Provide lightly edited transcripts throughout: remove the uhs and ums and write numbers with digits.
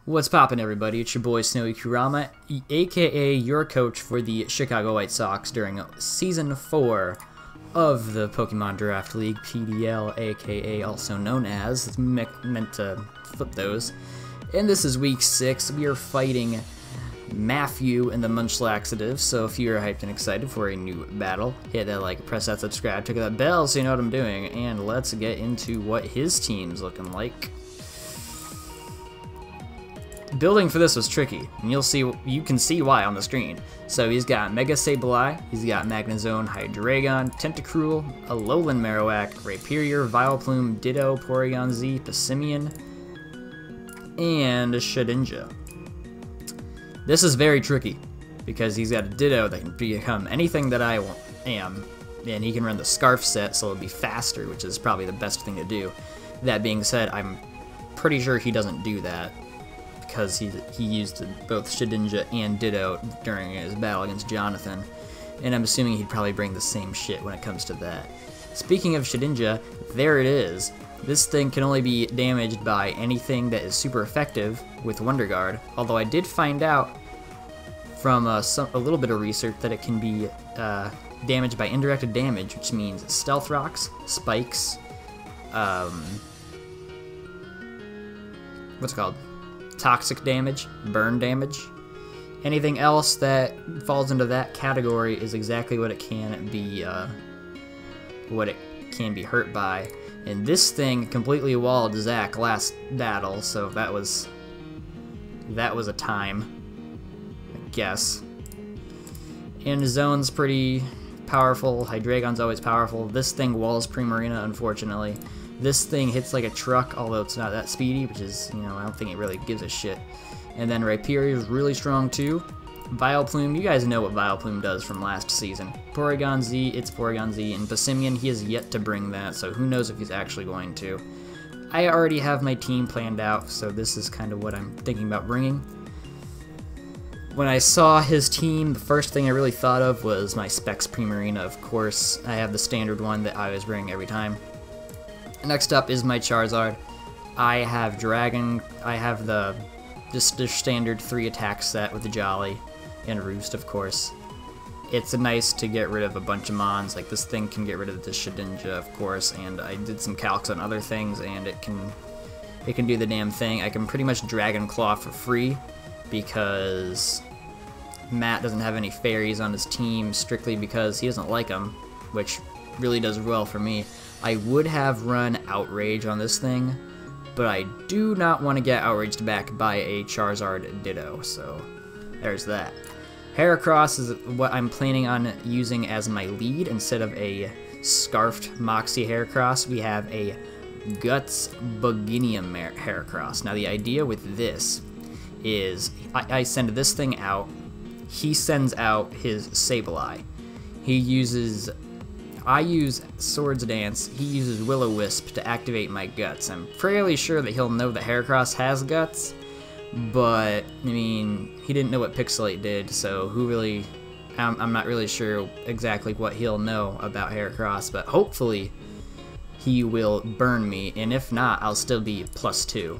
What's poppin', everybody? It's your boy SnowyKurama, aka your coach for the Chicago White Sox during Season 4 of the Pokemon Draft League, PDL, aka also known as. It's meant to flip those. And this is Week 6. We are fighting Matthew and the Munchlaxatives, so if you're hyped and excited for a new battle, hit that like, press that subscribe, check that bell so you know what I'm doing, and let's get into what his team's looking like. Building for this was tricky, and you can see why on the screen. So he's got Mega Sableye, he's got Magnezone, Hydreigon, Tentacruel, Alolan Marowak, Rhyperior, Vileplume, Ditto, Porygon Z, Passimian, and a Shedinja. This is very tricky, because he's got a Ditto that can become anything that I am, and he can run the Scarf set, so it'll be faster, which is probably the best thing to do. That being said, I'm pretty sure he doesn't do that, because he used both Shedinja and Ditto during his battle against Jonathan, and I'm assuming he'd probably bring the same shit when it comes to that. Speaking of Shedinja, there it is. This thing can only be damaged by anything that is super effective with Wonder Guard, although I did find out from a little bit of research that it can be damaged by indirected damage, which means Stealth Rocks, Spikes, what's it called? Toxic damage, burn damage. Anything else that falls into that category is exactly what it can be hurt by. And this thing completely walled Zach last battle, so that was a time, I guess. And Zone's pretty powerful. Hydreigon's always powerful. This thing walls Primarina, unfortunately. This thing hits like a truck, although it's not that speedy, which is, I don't think it really gives a shit. And then Rhyperior is really strong too. Vileplume, you guys know what Vileplume does from last season. Porygon Z, it's Porygon Z, and Passimian, he has yet to bring that, so who knows if he's actually going to. I already have my team planned out, so this is kind of what I'm thinking about bringing. When I saw his team, the first thing I really thought of was my Specs Primarina, of course. I have the standard one that I always bring every time. Next up is my Charizard. I have Dragon, I have the standard 3 attack set with the Jolly and Roost, of course. It's nice to get rid of a bunch of Mons, like this thing can get rid of the Shedinja, of course, and I did some calcs on other things and it can do the damn thing. I can pretty much Dragon Claw for free because Matt doesn't have any fairies on his team strictly because he doesn't like them, which really does well for me. I would have run Outrage on this thing, but I do not want to get outraged back by a Charizard Ditto, so there's that. Heracross is what I'm planning on using as my lead instead of a Scarfed Moxie Heracross. We have a Guts Buginium Heracross. Now the idea with this is I send this thing out, he sends out his Sableye. I use Swords Dance, he uses Will-O-Wisp to activate my Guts. I'm fairly sure that he'll know that Heracross has Guts, but, he didn't know what Pixelate did, so I'm not really sure exactly what he'll know about Heracross, but hopefully he will burn me, and if not, I'll still be +2.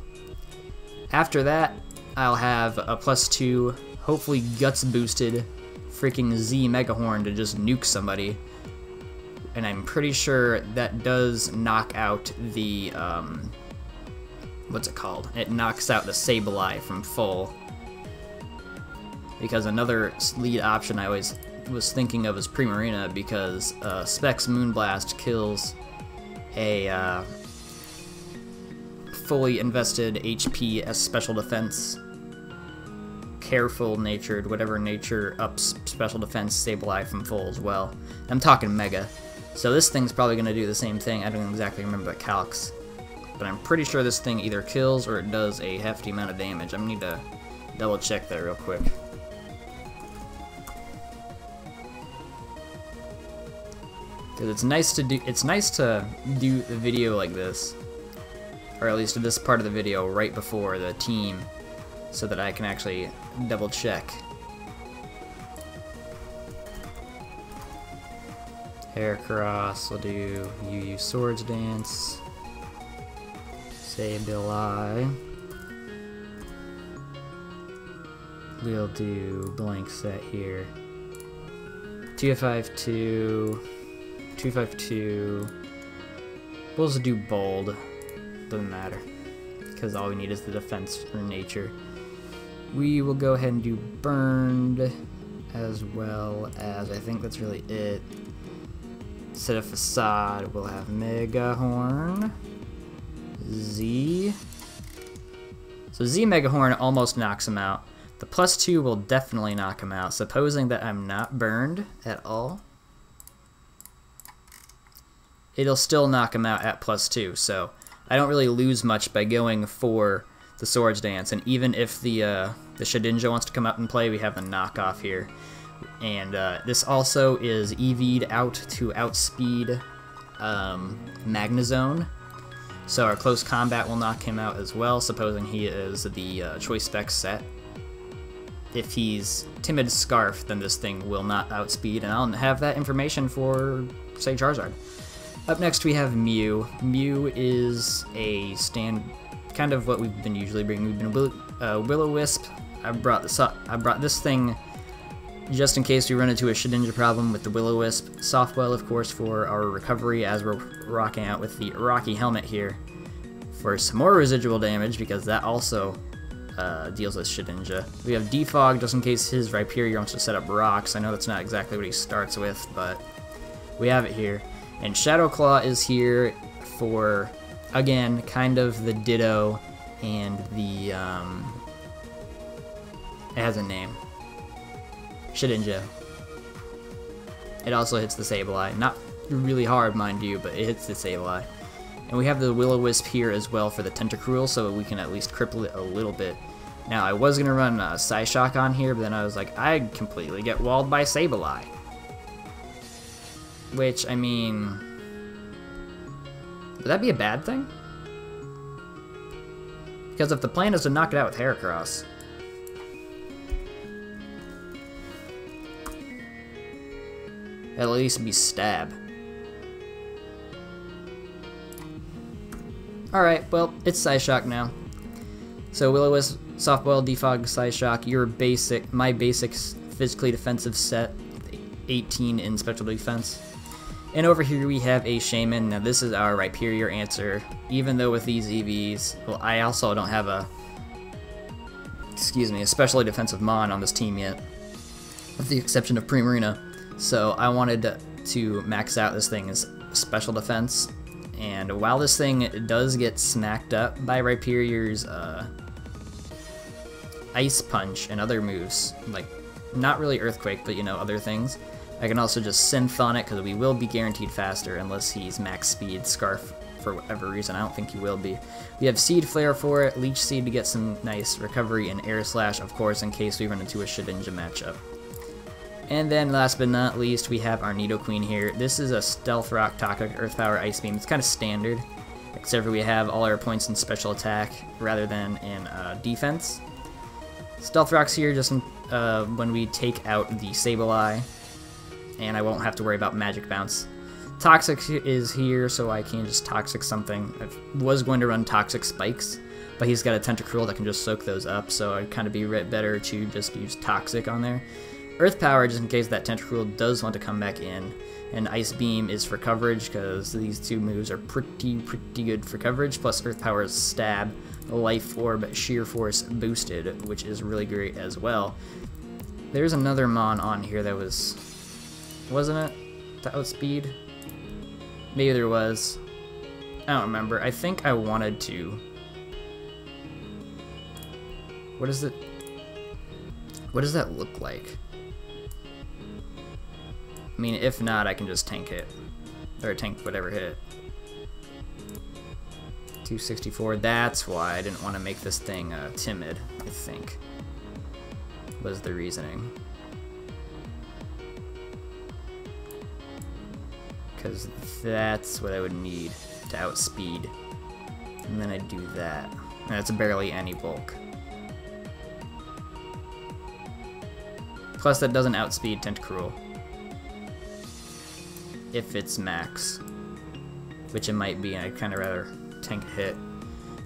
After that, I'll have a +2, hopefully Guts boosted, freaking Z Megahorn to just nuke somebody. And I'm pretty sure that does knock out the, what's it called? It knocks out the Sableye from full. Because another lead option I always was thinking of is Primarina, because Specs Moonblast kills a fully invested HP as special defense, careful natured, whatever nature ups special defense Sableye from full as well. I'm talking Mega. So this thing's probably going to do the same thing. I don't exactly remember the calcs, but I'm pretty sure this thing either kills or it does a hefty amount of damage. I need to double check that real quick. Because it's nice to do the video like this, or at least this part of the video right before the team, so that I can actually double check. Heracross, we'll do UU Swords Dance, Sableye, we'll do blank set here. 252, 252. We'll just do bold. Doesn't matter, because all we need is the defense for nature. We will go ahead and do burned, as well as, I think that's really it. Instead of facade, we'll have Mega Horn, Z. So Z Mega Horn almost knocks him out. The +2 will definitely knock him out, supposing that I'm not burned at all. It'll still knock him out at +2, so I don't really lose much by going for the Swords Dance. And even if the Shedinja wants to come out and play, we have the knockoff here. And this also is EV'd out to outspeed Magnezone. So our close combat will knock him out as well, supposing he is the choice spec set. If he's Timid Scarf, then this thing will not outspeed, and I'll have that information for, say, Charizard. Up next we have Mew. Mew is a kind of what we've been usually bringing. We've been Will-O-Wisp. I brought this thing just in case we run into a Shedinja problem with the Will-O-Wisp. Softball, of course, for our recovery as we're rocking out with the Rocky Helmet here for some more residual damage, because that also deals with Shedinja. We have Defog just in case his Rhyperior wants to set up rocks. I know that's not exactly what he starts with, but we have it here. And Shadow Claw is here for, again, kind of the Ditto and the, it has a name. Shedinja. It also hits the Sableye. Not really hard, mind you, but it hits the Sableye. And we have the Will-O-Wisp here as well for the Tentacruel, so we can at least cripple it a little bit. Now, I was going to run Psyshock on here, but then I was like, I'd completely get walled by Sableye. Which, I mean, would that be a bad thing? Because if the plan is to knock it out with Heracross, at least be stab. Alright, well, it's Psyshock now. So Will-O-Wisp, Softball, Defog, Psyshock, my basic physically defensive set, 18 in special defense. And over here we have a Shaman. Now this is our Rhyperior answer, even though with these EVs, well, I also don't have a specially defensive Mon on this team yet, with the exception of Primarina. So I wanted to max out this thing's special defense, and while this thing does get smacked up by Rhyperior's Ice Punch and other moves, like not really Earthquake, but you know, other things, I can also just Synth on it because we will be guaranteed faster unless he's max speed Scarf for whatever reason. I don't think he will be. We have Seed Flare for it, Leech Seed to get some nice recovery, and Air Slash, of course, in case we run into a Shedinja matchup. And then last but not least, we have our Nidoqueen here. This is a Stealth Rock, Toxic, Earth Power, Ice Beam. It's kind of standard, except for we have all our points in special attack rather than in defense. Stealth Rock's here just when we take out the Sableye, and I won't have to worry about Magic Bounce. Toxic is here, so I can just Toxic something. I was going to run Toxic Spikes, but he's got a Tentacruel that can just soak those up, so it'd kind of be better to just use Toxic on there. Earth Power, just in case that Tentacruel does want to come back in, and Ice Beam is for coverage, because these two moves are pretty good for coverage, plus Earth Power is Stab, Life Orb, Sheer Force boosted, which is really great as well. There's another Mon on here that wasn't it? That was Outspeed? Maybe there was. I don't remember. I think I wanted to. What does that look like? I mean, if not, I can just tank it. Or tank whatever hit it. 264. That's why I didn't want to make this thing timid, I think. Was the reasoning. Because that's what I would need to outspeed. And then I'd do that. And that's barely any bulk. Plus that doesn't outspeed Tentacruel. If it's max. Which it might be, and I'd kind of rather tank a hit.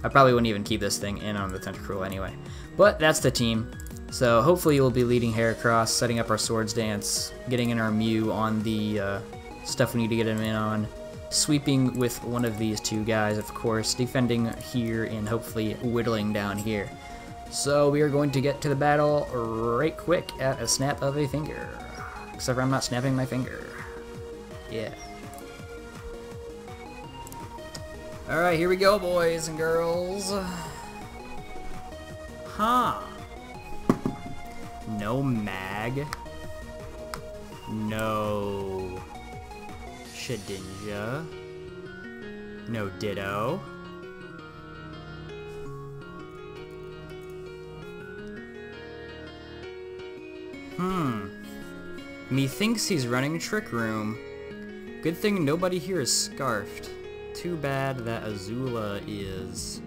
I probably wouldn't even keep this thing in on the Tentacruel anyway. But that's the team. So hopefully you'll be leading Heracross, setting up our Swords Dance, getting in our Mew on the stuff we need to get him in on, sweeping with one of these two guys, of course, defending here, and hopefully whittling down here. So we are going to get to the battle right quick at a snap of a finger. Except for I'm not snapping my finger. Yeah. Alright, here we go, boys and girls. Huh. No mag. No Shedinja. No Ditto. Methinks he's running Trick Room. Good thing nobody here is scarfed. Too bad that Azula is.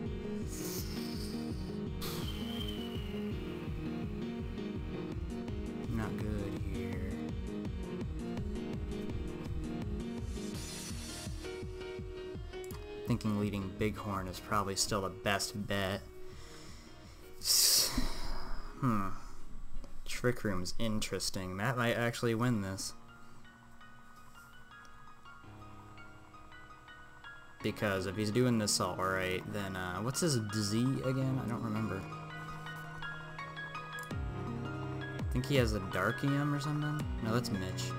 Not good here. Thinking leading Bighorn is probably still the best bet. Trick Room's interesting. Matt might actually win this. Because if he's doing this alright, then, what's his Z again? I don't remember. I think he has a Darkium or something? No, that's Mitch.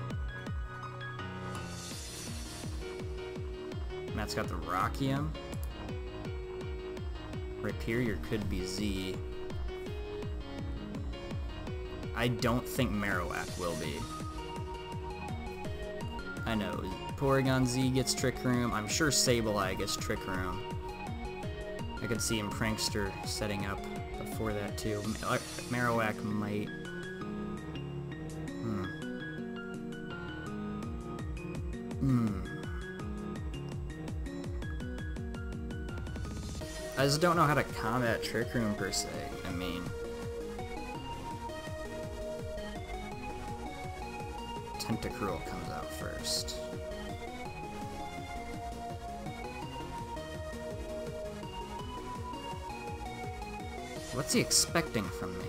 Matt's got the Rockium. Rhyperior could be Z. I don't think Marowak will be. I know, Porygon Z gets Trick Room. I'm sure Sableye gets Trick Room. I could see him Prankster setting up before that too. Marowak might. I just don't know how to combat Trick Room per se. I mean, Tentacruel comes out first. What's he expecting from me?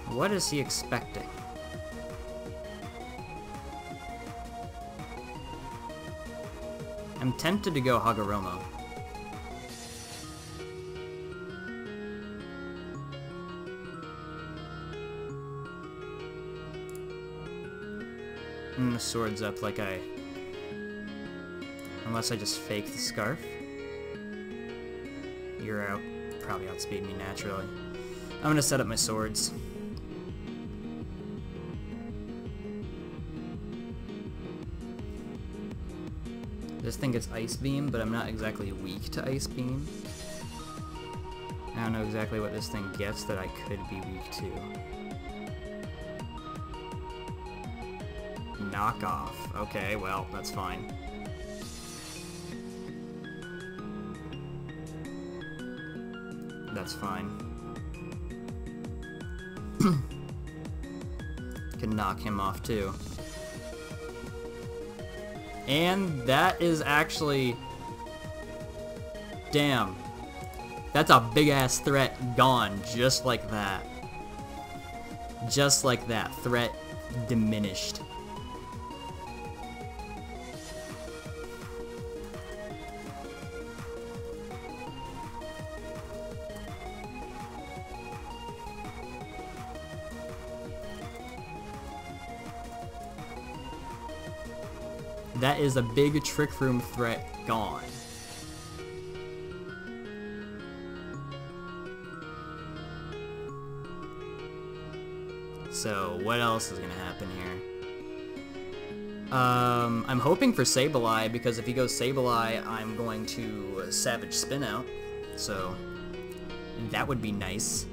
What is he expecting? I'm tempted to go Hagoromo. The sword's up like I... Unless I just fake the scarf. You're out. Probably outspeed me naturally. I'm gonna set up my swords. This thing gets Ice Beam, but I'm not exactly weak to Ice Beam. I don't know exactly what this thing gets that I could be weak to. Knock off. Okay, well, that's fine. That's fine. Can knock him off too. And that is actually... Damn. That's a big-ass threat gone, just like that. Just like that. Threat diminished. That is a big Trick Room threat gone. So, what else is gonna happen here? I'm hoping for Sableye, because if he goes Sableye, I'm going to Savage Spin Out. So, that would be nice.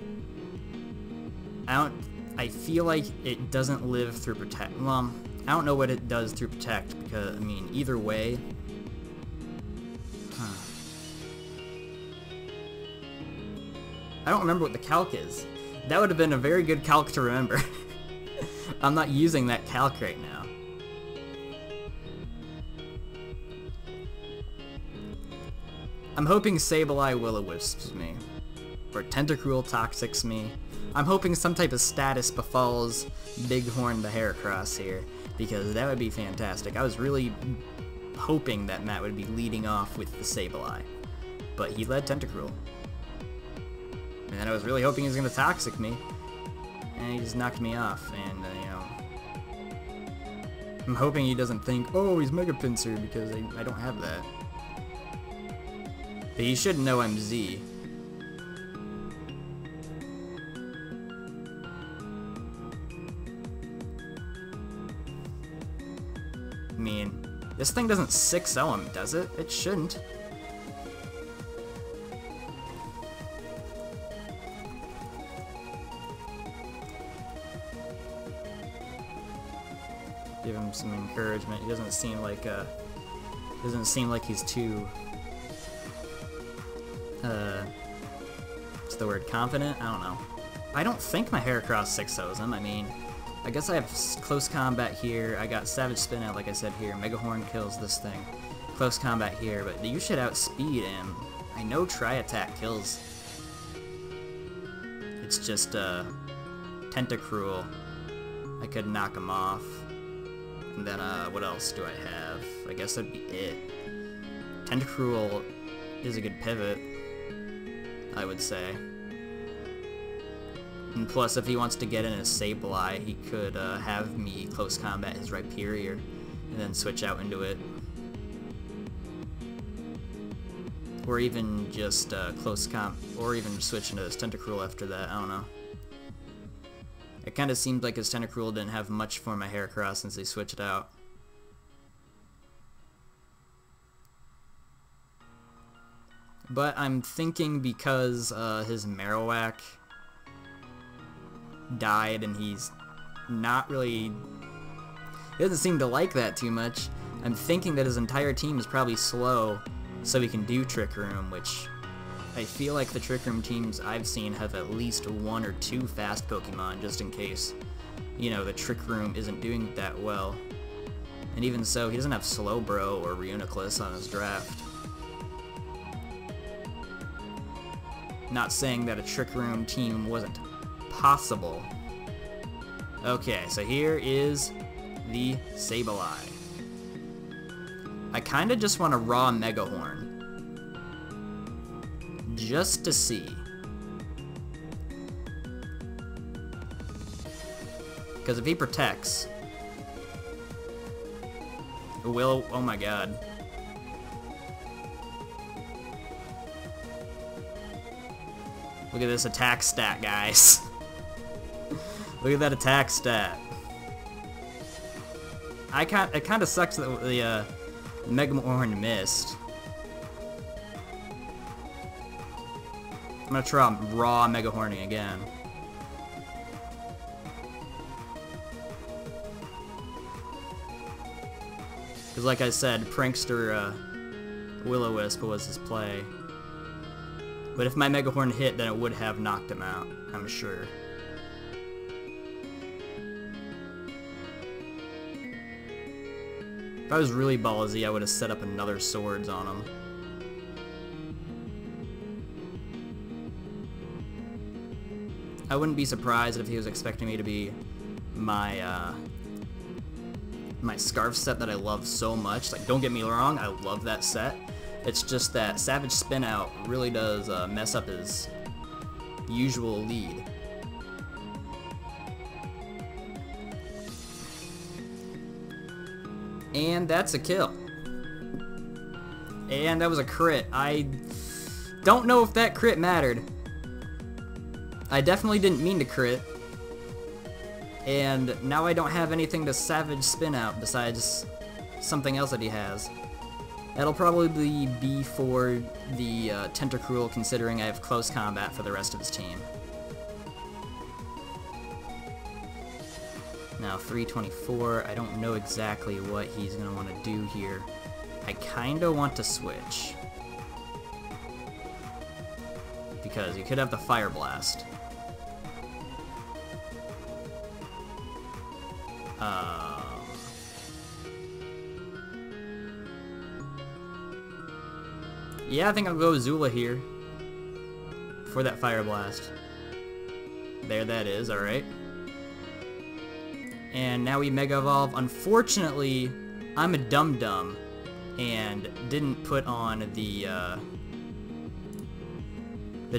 I feel like it doesn't live through Protect. Well, I don't know what it does through Protect, because, I mean, either way... Huh. I don't remember what the calc is. That would have been a very good calc to remember. I'm not using that calc right now. I'm hoping Sableye Will-O-Wisps me. Or Tentacruel Toxics me. I'm hoping some type of status befalls Bighorn the Heracross here, because that would be fantastic. I was really hoping that Matt would be leading off with the Sableye, but he led Tentacruel. And then I was really hoping he was going to Toxic me, and he just knocked me off, and, you know, I'm hoping he doesn't think, oh, he's Mega Pinsir, because I don't have that. But he should know I'm Z. I mean, this thing doesn't 6-0 him, does it? It shouldn't. Give him some encouragement. He doesn't seem like he's too what's the word? Confident? I don't know. I don't think my Heracross 6-0s him. I mean, I guess I have close combat here. I got Savage Spin Out, like I said here. Mega Horn kills this thing. Close combat here, but you should outspeed him. I know Tri Attack kills. It's just Tentacruel. I could knock him off. And then what else do I have? I guess that'd be it. Tentacruel is a good pivot, I would say. And plus, if he wants to get in a Sableye, he could have me close combat his Rhyperior, and then switch out into it. Or even just or even switch into his Tentacruel after that, I don't know. It kind of seemed like his Tentacruel didn't have much for my Heracross since he switched out. But I'm thinking because his Marowak died and he's not really... He doesn't seem to like that too much. I'm thinking that his entire team is probably slow so he can do Trick Room, which I feel like the Trick Room teams I've seen have at least 1 or 2 fast Pokemon just in case, you know, the Trick Room isn't doing that well. And even so, he doesn't have Slowbro or Reuniclus on his draft. Not saying that a Trick Room team wasn't possible. Okay, so here is the Sableye. I kinda just want to raw Mega Horn. Just to see. Because if he protects... oh my god. Look at this attack stat, guys. Look at that attack stat. It kind of sucks that the Mega Horn missed. I'm gonna try raw Mega Horning again. Because like I said, Prankster Will-O-Wisp was his play. But if my Mega Horn hit, then it would have knocked him out, I'm sure. If I was really ballsy, I would have set up another Swords on him. I wouldn't be surprised if he was expecting me to be my my Scarf set that I love so much. Like, don't get me wrong, I love that set. It's just that Savage Spin Out really does mess up his usual lead. And that's a kill. And that was a crit. I don't know if that crit mattered. I definitely didn't mean to crit. And now I don't have anything to Savage Spin Out besides something else that he has. That'll probably be for the Tentacruel, considering I have close combat for the rest of his team. Now 324, I don't know exactly what he's going to want to do here. I kind of want to switch. Because you could have the Fire Blast. Yeah, I think I'll go Zula here for that Fire Blast. There that is, alright. And now we Mega Evolve. Unfortunately, I'm a dum-dum and didn't put on the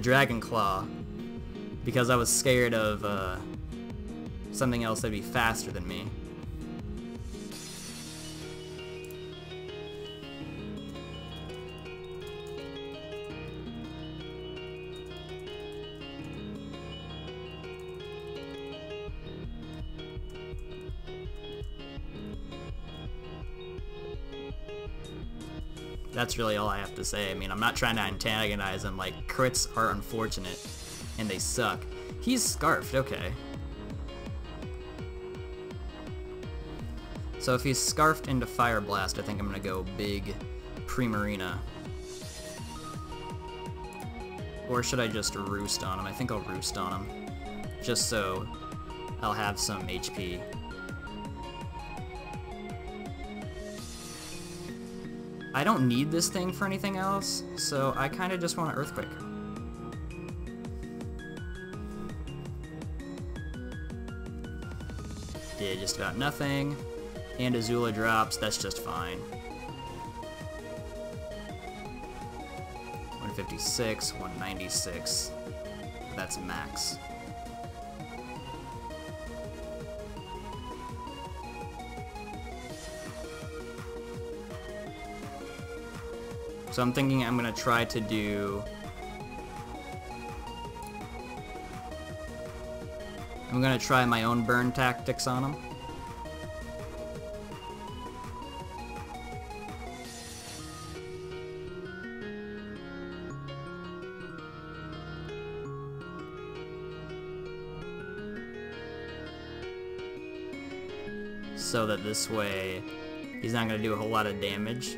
Dragon Claw because I was scared of something else that'd be faster than me. That's really all I have to say. I mean, I'm not trying to antagonize him. Like, crits are unfortunate, and they suck. He's Scarfed, okay. So if he's Scarfed into Fire Blast, I think I'm gonna go big Primarina. Or should I just Roost on him? I think I'll Roost on him, just so I'll have some HP. I don't need this thing for anything else, so I kind of just want an Earthquake. Did just about nothing, and Azula drops, that's just fine. 156, 196, that's max. So I'm thinking I'm gonna try to do... I'm gonna try my own burn tactics on him. So that this way he's not gonna do a whole lot of damage.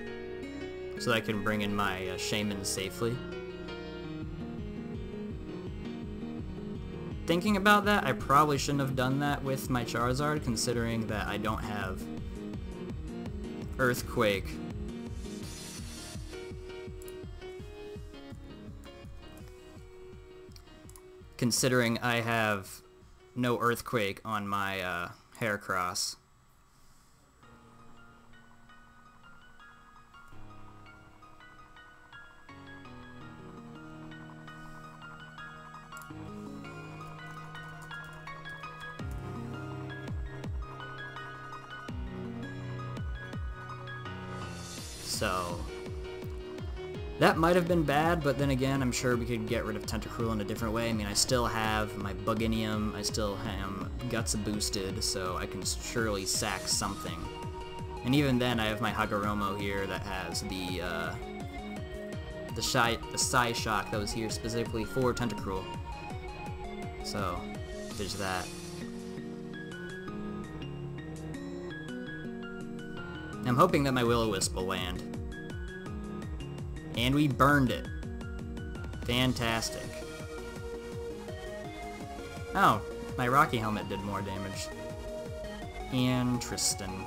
So that I can bring in my Shaman safely. Thinking about that, I probably shouldn't have done that with my Charizard, considering that I don't have Earthquake. Considering I have no Earthquake on my Heracross. So, that might have been bad, but then again, I'm sure we could get rid of Tentacruel in a different way. I mean, I still have my Buginium, I still am Guts boosted, so I can surely sack something. And even then, I have my Hagoromo here that has the Psy Shock that was here specifically for Tentacruel. So, there's that. I'm hoping that my Will-O-Wisp will land. And we burned it. Fantastic. Oh, my Rocky Helmet did more damage. Interesting.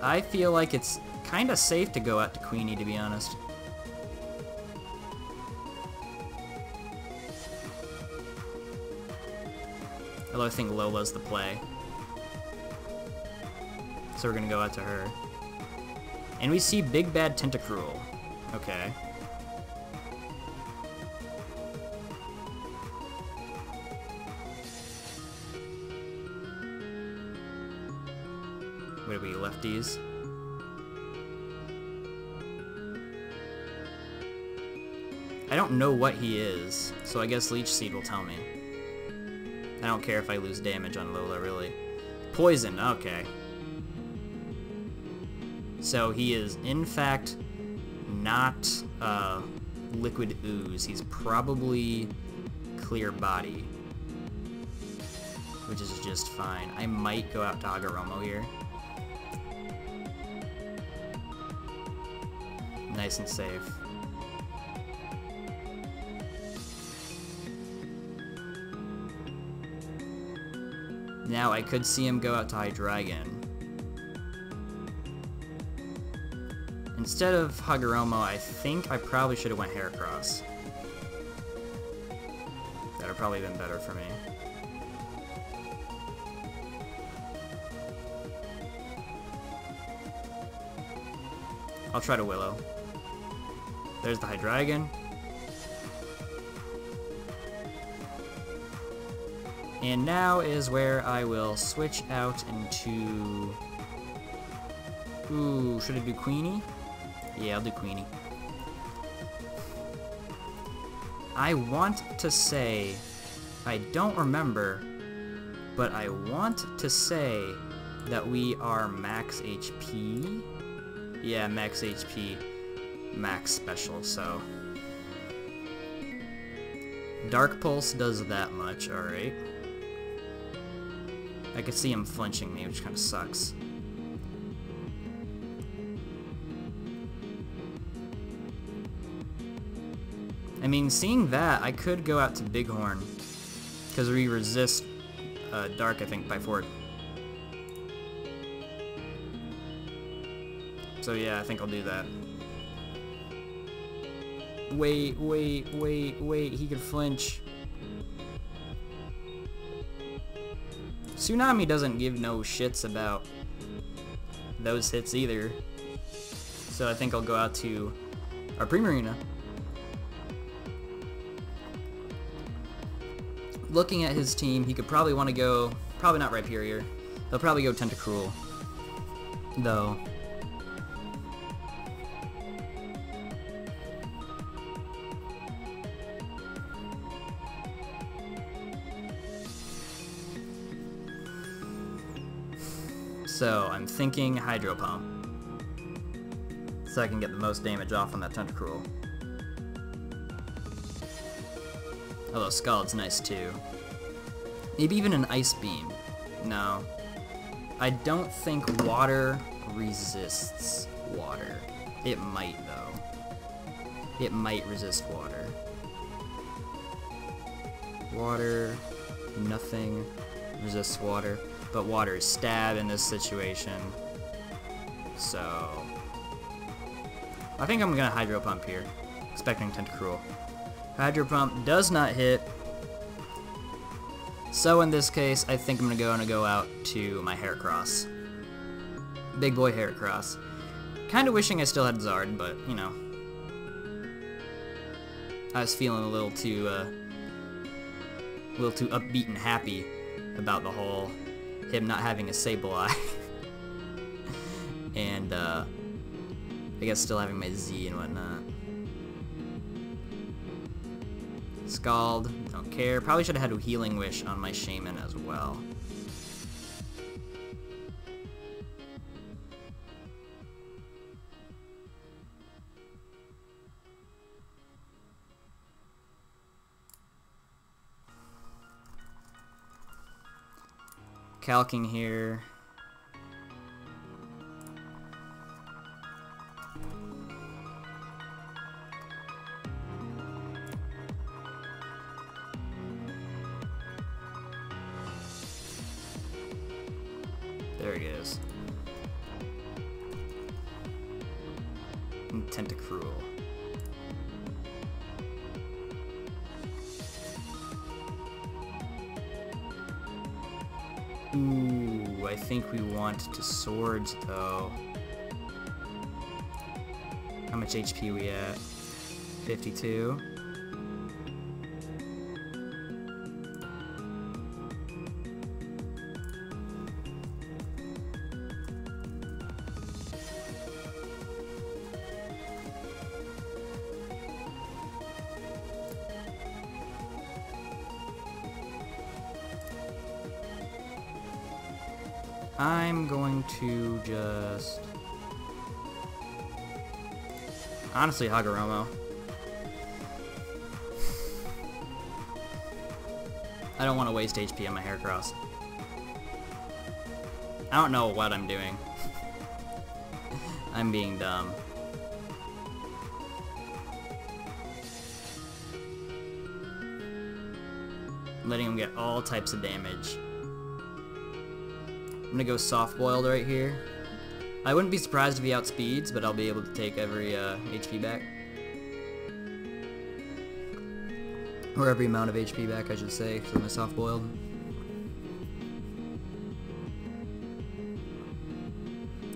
I feel like it's kind of safe to go out to Queenie, to be honest. Although I think Lola's the play. So we're gonna go out to her. And we see Big Bad Tentacruel. Okay. What are we, lefties? I don't know what he is, so I guess Leech Seed will tell me. I don't care if I lose damage on Lola, really. Poison, okay. So he is, in fact, not Liquid Ooze. He's probably Clear Body, which is just fine. I might go out to Hagoromo here. Nice and safe. Now I could see him go out to Hydreigon. Instead of Hagoromo, I think I probably should have went Heracross. That would have probably been better for me. I'll try to Willow. There's the Hydreigon. And now is where I will switch out into... Ooh, should I do Queenie? Yeah, I'll do Queenie. I want to say... I don't remember, but I want to say that we are max HP. Yeah, max HP, max special, so... Dark Pulse does that much, alright. I could see him flinching me, which kind of sucks. I mean, seeing that, I could go out to Bighorn, because we resist Dark, I think, by Fort. So yeah, I think I'll do that. Wait, he could flinch. Tsunami doesn't give no shits about those hits either. So I think I'll go out to our Primarina. Looking at his team, he could probably want to go, probably not Rhyperior. He'll probably go Tentacruel, though. So I'm thinking Hydro Pump, so I can get the most damage off on that Tentacruel. Although Scald's nice too. Maybe even an Ice Beam. No. I don't think water resists water. It might though. It might resist water. Water, nothing resists water. But water is stab in this situation. So I think I'm gonna Hydro Pump here. Expecting Tentacruel. Hydro Pump does not hit. So in this case, I think I'm gonna go out to my Heracross. Big boy Heracross. Kinda wishing I still had Zard, but you know. I was feeling a little too upbeat and happy about the whole him not having a Sableye. And I guess still having my Z and whatnot. Scald, don't care. Probably should have had a Healing Wish on my Shaman as well. Calking here. There it is. And Tentacruel. Ooh, I think we want to Swords though. How much HP we at? 52. I'm going to just... honestly, Hagoromo. I don't want to waste HP on my Heracross. I don't know what I'm doing. I'm being dumb. Letting him get all types of damage. I'm gonna go soft boiled right here. I wouldn't be surprised if he outspeeds, but I'll be able to take every HP back. Or every amount of HP back, I should say, for my soft-boiled.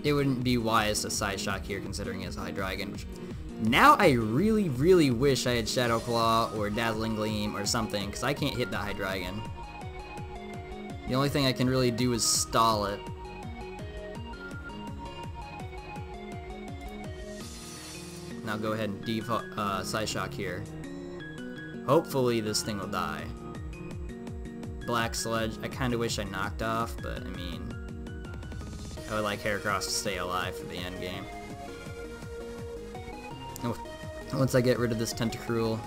It wouldn't be wise to Side Shock here, considering he has a High Dragon. Now I really, really wish I had Shadow Claw or Dazzling Gleam or something, because I can't hit the High Dragon. The only thing I can really do is stall it. Now go ahead and Side Shock here. Hopefully this thing will die. Black Sludge, I kind of wish I knocked off, but I mean, I would like Heracross to stay alive for the end game. Once I get rid of this Tentacruel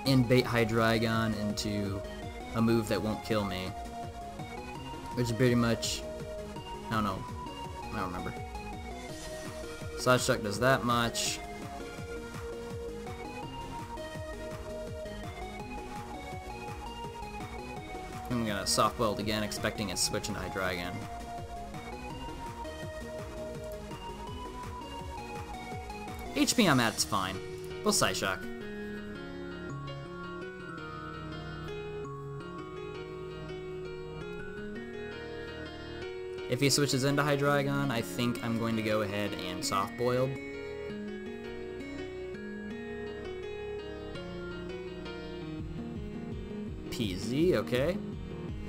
and bait Hydreigon into a move that won't kill me, which is pretty much, I don't know, I don't remember. Side Shock does that much. I'm gonna Soft Boiled again, expecting it to switch into Hydreigon. HP I'm at, it's fine. We'll Side Shock. If he switches into Hydreigon, I think I'm going to go ahead and Soft Boiled. PZ, okay.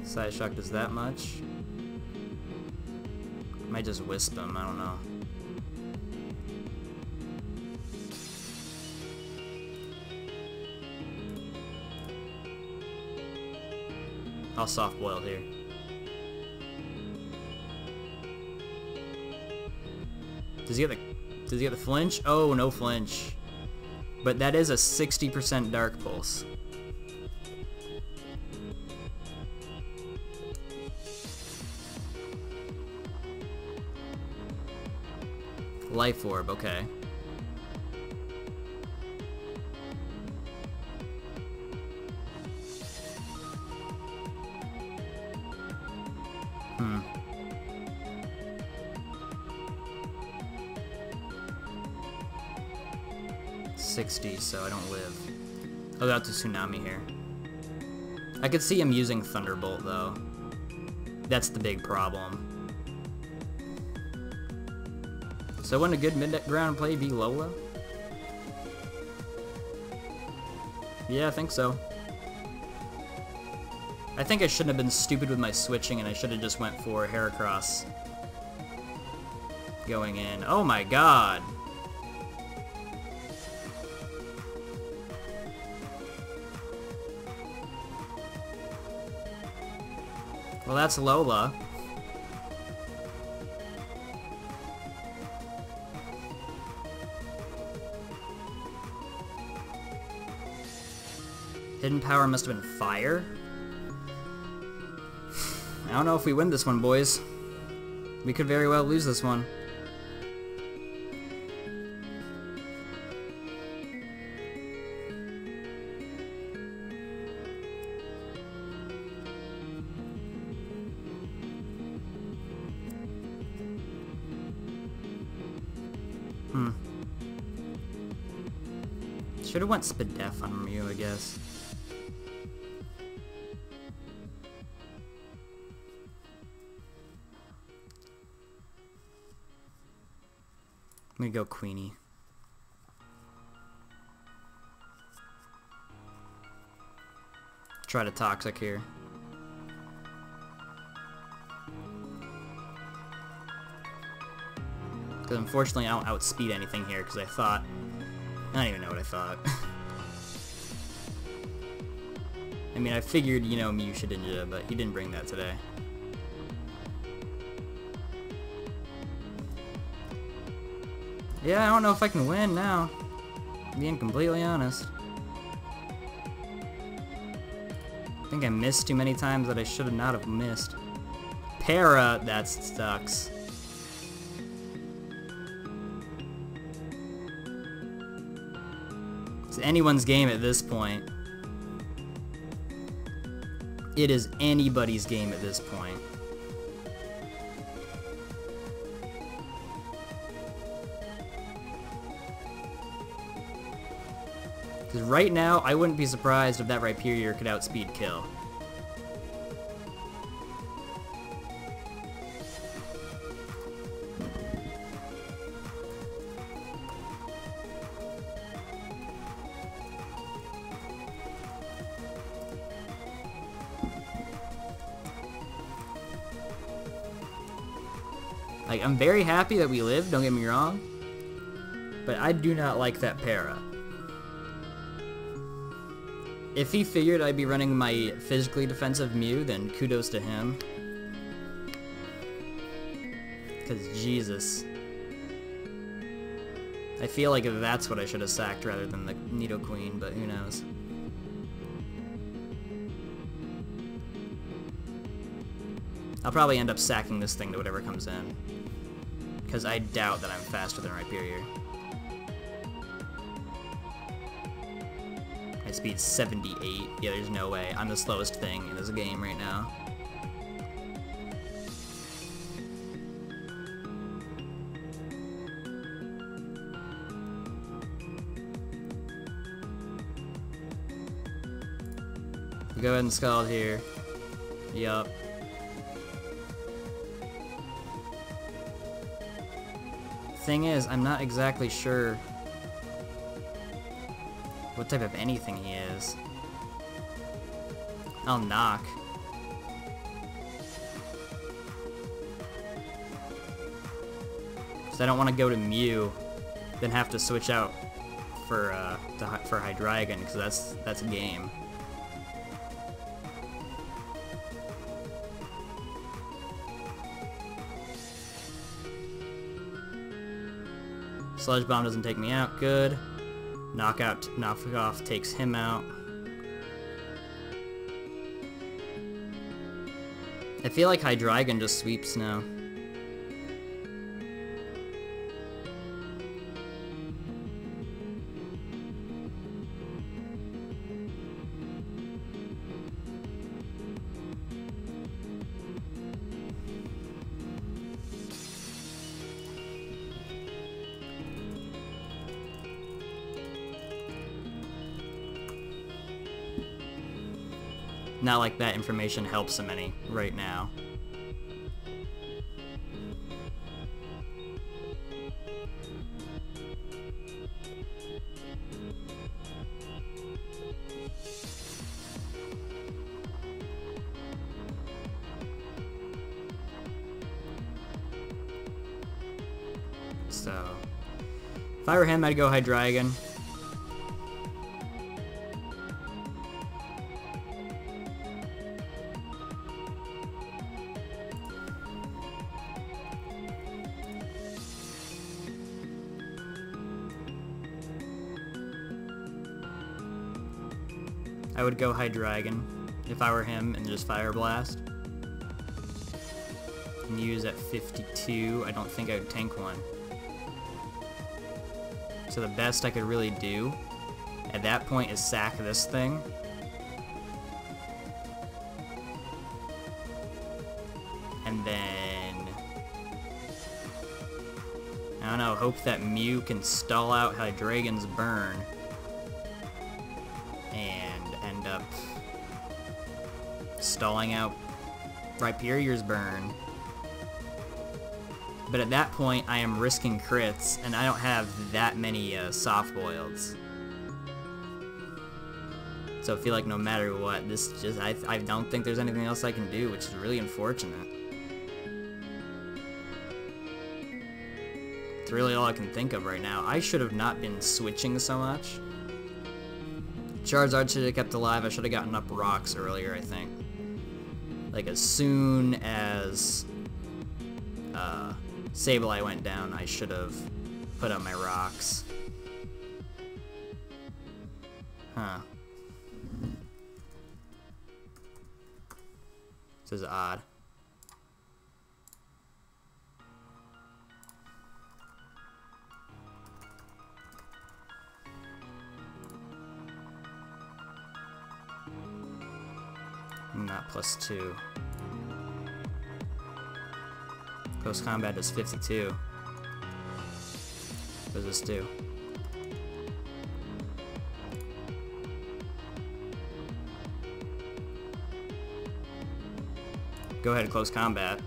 Side Shock does that much. Might just Wisp him, I don't know. I'll Soft Boil here. Does he get the flinch? Oh, no flinch. But that is a 60% Dark Pulse. Life Orb, okay. Hmm. $60, so I don't live. I'll go out to Tsunami here. I could see him using Thunderbolt, though. That's the big problem. So wouldn't a good mid-ground play be Lola? Yeah, I think so. I think I shouldn't have been stupid with my switching, and I should have just went for Heracross going in. Oh my god! Well, that's Lola. Hidden Power must have been Fire. I don't know if we win this one, boys. We could very well lose this one. Should have went Spadef on Mew, I guess. I'm gonna go Queenie. Try to Toxic here. Because unfortunately I don't outspeed anything here because I thought... I don't even know what I thought. I mean, I figured, you know, Mew should Ninja, but he didn't bring that today. Yeah, I don't know if I can win now. Being completely honest. I think I missed too many times that I should have not have missed. Para, that sucks. It's anyone's game at this point. It is anybody's game at this point. Because right now, I wouldn't be surprised if that Rhyperior could outspeed kill. Like, I'm very happy that we lived, don't get me wrong, but I do not like that para. If he figured I'd be running my physically defensive Mew, then kudos to him. Because, Jesus. I feel like that's what I should have sacked rather than the Nidoqueen, but who knows. I'll probably end up sacking this thing to whatever comes in. Because I doubt that I'm faster than Rhyperior. My speed's 78. Yeah, there's no way. I'm the slowest thing in this game right now. Go ahead and Scald here. Yup. Thing is, I'm not exactly sure what type of anything he is. I'll knock. So I don't want to go to Mew, then have to switch out for Hydreigon, because that's a game. Sludge Bomb doesn't take me out, good. Knockoff takes him out. I feel like Hydreigon just sweeps now. Not like that information helps him any right now. So, if I were him, I'd go Hydreigon. I would go Hydreigon if I were him and just Fire Blast. And use at 52. I don't think I would tank one. So the best I could really do at that point is sack this thing. And then, I don't know, hope that Mew can stall out Hydreigon's burn. And end up stalling out Rhyperior's burn. But at that point, I am risking crits, and I don't have that many soft boileds. So I feel like no matter what, this just, I don't think there's anything else I can do, which is really unfortunate. It's really all I can think of right now. I should have not been switching so much. Charizard should have kept alive. I should have gotten up rocks earlier, I think. Like, as soon as Sableye went down, I should have put up my rocks. Huh. This is odd. Not +2. Close combat does 52. What does this do? Go ahead, close combat.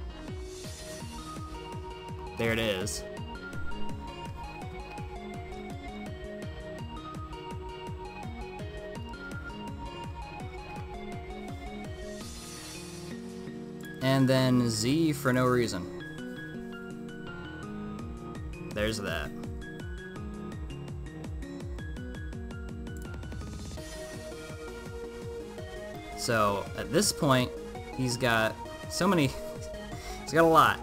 There it is. And then Z for no reason. There's that. So at this point, he's got so many, he's got a lot.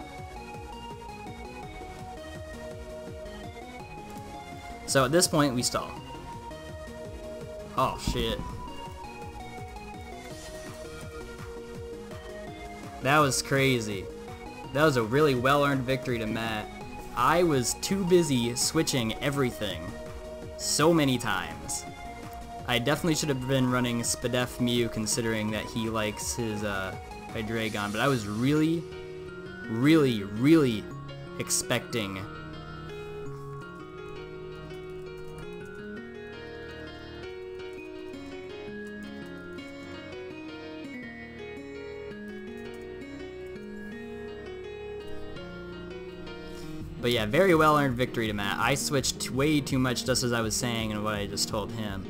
So at this point, we stall. Oh shit. That was crazy. That was a really well-earned victory to Matt. I was too busy switching everything so many times. I definitely should have been running Spadef Mew considering that he likes his Hydreigon, but I was really expecting But yeah, very well-earned victory to Matt. I switched way too much just as I was saying and what I just told him.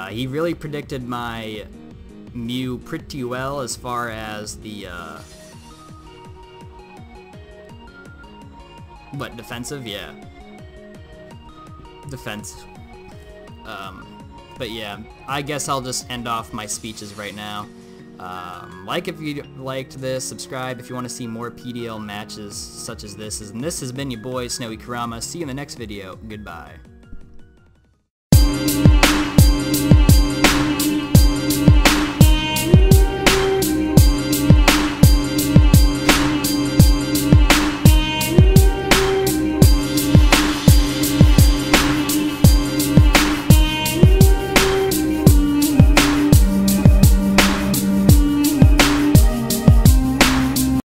He really predicted my Mew pretty well as far as the, what, defensive? Yeah. Defense. But yeah, I guess I'll just end off my speeches right now. Like if you liked this, subscribe if you want to see more PDL matches such as this. And this has been your boy, SnowyKurama. See you in the next video. Goodbye.